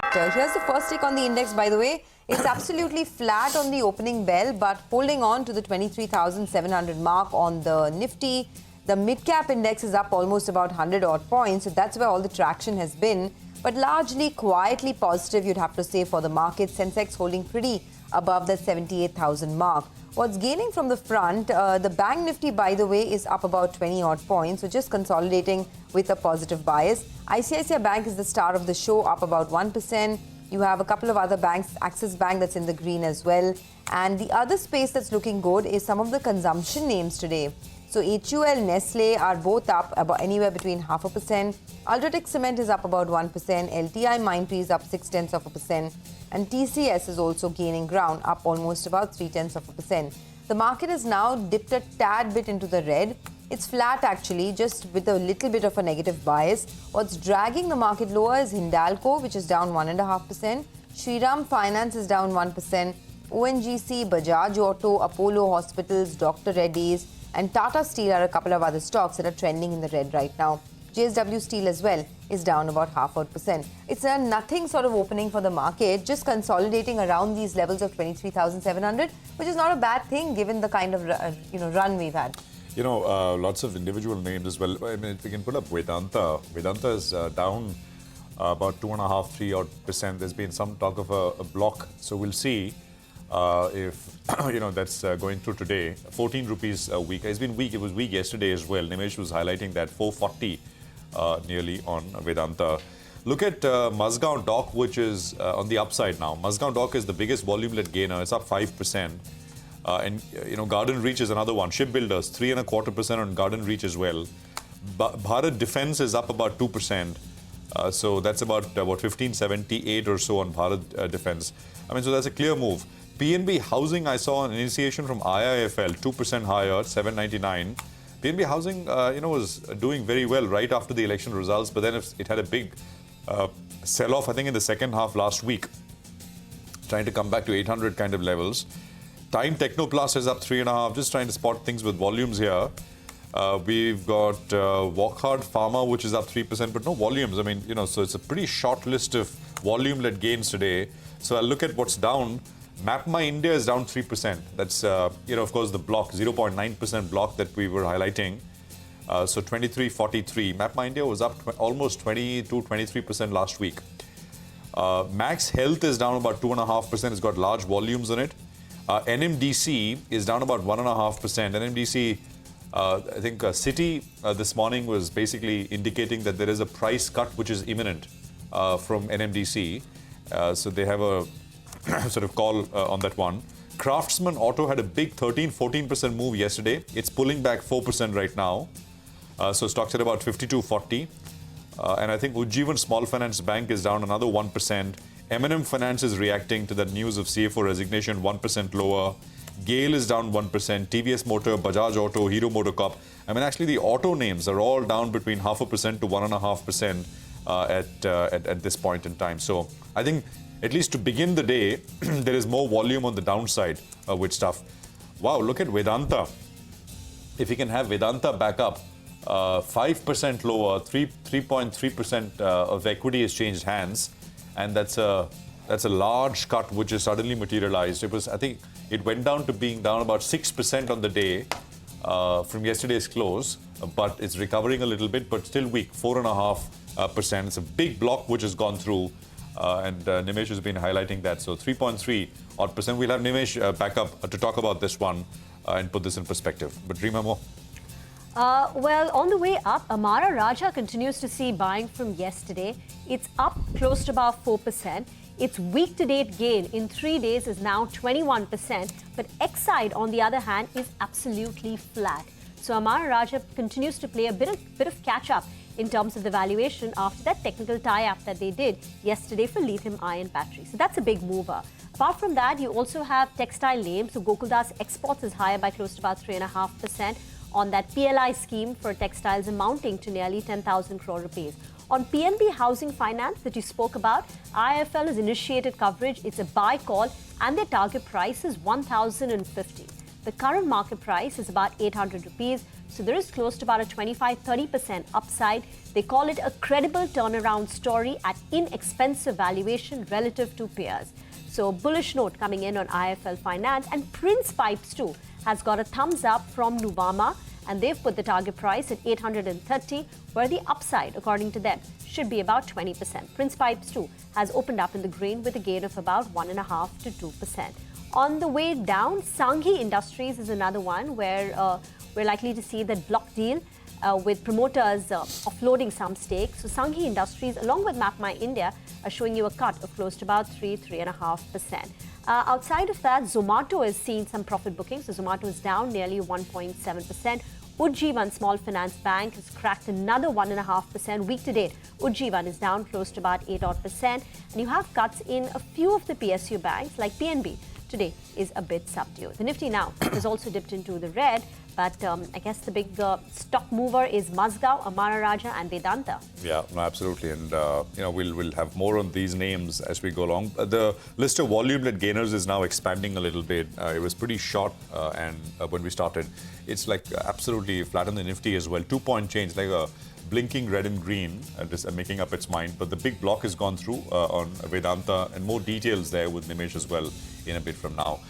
But here's the first take on the index, by the way. It's absolutely flat on the opening bell, but holding on to the 23,700 mark on the Nifty. The mid-cap index is up almost about 100 odd points, so that's where all the traction has been. But largely quietly positive, you'd have to say, for the market. Sensex holding pretty above the 78,000 mark. What's gaining from the front, the Bank Nifty, by the way, is up about 20 odd points, so just consolidating with a positive bias. ICICI Bank is the star of the show, up about 1%. You have a couple of other banks, Axis Bank that's in the green as well. And the other space that's looking good is some of the consumption names today. So HUL, Nestle are both up about anywhere between 0.5%. Ultratech Cement is up about 1%. LTI Mindtree is up 0.6%. And TCS is also gaining ground, up almost about 0.3%. The market has now dipped a tad bit into the red. It's flat actually, just with a little bit of a negative bias. What's dragging the market lower is Hindalco, which is down 1.5%. Shriram Finance is down 1%. ONGC, Bajaj Auto, Apollo Hospitals, Dr. Reddy's, and Tata Steel are a couple of other stocks that are trending in the red right now. JSW Steel as well is down about 0.5%. It's a nothing sort of opening for the market, just consolidating around these levels of 23,700, which is not a bad thing given the kind of run we've had. Lots of individual names as well. I mean, if we can put up Vedanta. Vedanta is down about 2.5-3% odd. There's been some talk of a block, so we'll see if that's going through today. 14 rupees a week. It's been weak. It was weak yesterday as well. Nimesh was highlighting that 440 nearly on Vedanta. Look at Mazagon Dock, which is on the upside now. Mazagon Dock is the biggest volume-led gainer. It's up 5%. Garden Reach is another one. Shipbuilders, 3.25% on Garden Reach as well. Bharat Defense is up about 2%. So that's about 1578 or so on Bharat Defense. I mean, so that's a clear move. PNB Housing, I saw an initiation from IIFL, 2% higher, 799. PNB Housing, was doing very well right after the election results, but then it had a big sell-off, I think, in the second half last week, trying to come back to 800 kind of levels. Time Technoplast is up 3.5%, just trying to spot things with volumes here. We've got Wockhardt Pharma, which is up 3%, but no volumes. I mean, so it's a pretty short list of volume-led gains today. So I'll look at what's down. MapMy India is down 3%. That's, of course, the block, 0.9% block that we were highlighting. So 23.43. MapMy India was up almost 22-23% last week. Max Health is down about 2.5%. It's got large volumes in it. NMDC is down about 1.5%. NMDC, I think Citi this morning was basically indicating that there is a price cut which is imminent from NMDC. So they have a sort of call on that one. Craftsman Auto had a big 13-14% move yesterday. It's pulling back 4% right now. So stocks at about 52.40. And I think Ujjivan Small Finance Bank is down another 1%. M&M Finance is reacting to the news of CFO resignation, 1% lower. GAIL is down 1%. TVS Motor, Bajaj Auto, Hero MotoCorp. I mean, actually, the auto names are all down between 0.5% to 1.5% at this point in time. So I think, at least to begin the day, there is more volume on the downside with stuff. Wow, look at Vedanta. If you can have Vedanta back up, 5% lower, 3.3% of equity has changed hands. And that's a large cut which has suddenly materialized. I think it went down to being down about 6% on the day from yesterday's close, but it's recovering a little bit, but still weak, 4.5%. It's a big block which has gone through, and Nimesh has been highlighting that. So 3.3 odd percent. We'll have Nimesh back up to talk about this one and put this in perspective. But Rima, more. Well, on the way up, Amara Raja continues to see buying from yesterday. It's up close to about 4%. Its week-to-date gain in 3 days is now 21%. But Exide, on the other hand, is absolutely flat. So Amara Raja continues to play a bit of catch-up in terms of the valuation after that technical tie-up that they did yesterday for lithium-ion batteries. So that's a big mover. Apart from that, you also have textile names. So Gokuldas Exports is higher by close to about 3.5%. On that PLI scheme for textiles amounting to nearly 10,000 crore rupees. On PNB Housing Finance that you spoke about, IIFL has initiated coverage. It's a buy call and their target price is 1,050. The current market price is about 800 rupees. So there is close to about a 25-30% upside. They call it a credible turnaround story at inexpensive valuation relative to peers. So bullish note coming in on IIFL Finance, and Prince Pipes too has got a thumbs up from Nuvama, and they've put the target price at 830, where the upside, according to them, should be about 20%. Prince Pipes too has opened up in the green with a gain of about 1.5 to 2%. On the way down, Sanghi Industries is another one where we're likely to see that block deal with promoters offloading some stakes. So Sanghi Industries, along with MapMy India, are showing you a cut of close to about 3.5%. Outside of that, Zomato is seeing some profit bookings. So Zomato is down nearly 1.7%. Ujjivan Small Finance Bank has cracked another 1.5%. Week to date, Ujjivan is down close to about 8%. And you have cuts in a few of the PSU banks like PNB. Today is a bit subdued. The Nifty now has also dipped into the red, but I guess the big stock mover is Mazgaon, Amara Raja, and Vedanta. Yeah, no, absolutely, and we'll have more on these names as we go along. The list of volume-led gainers is now expanding a little bit. It was pretty short, and when we started, it's like absolutely flat on the Nifty as well. 2-point change, like a blinking red and green, just making up its mind. But the big block has gone through on Vedanta, and more details there with Nimesh as well in a bit from now.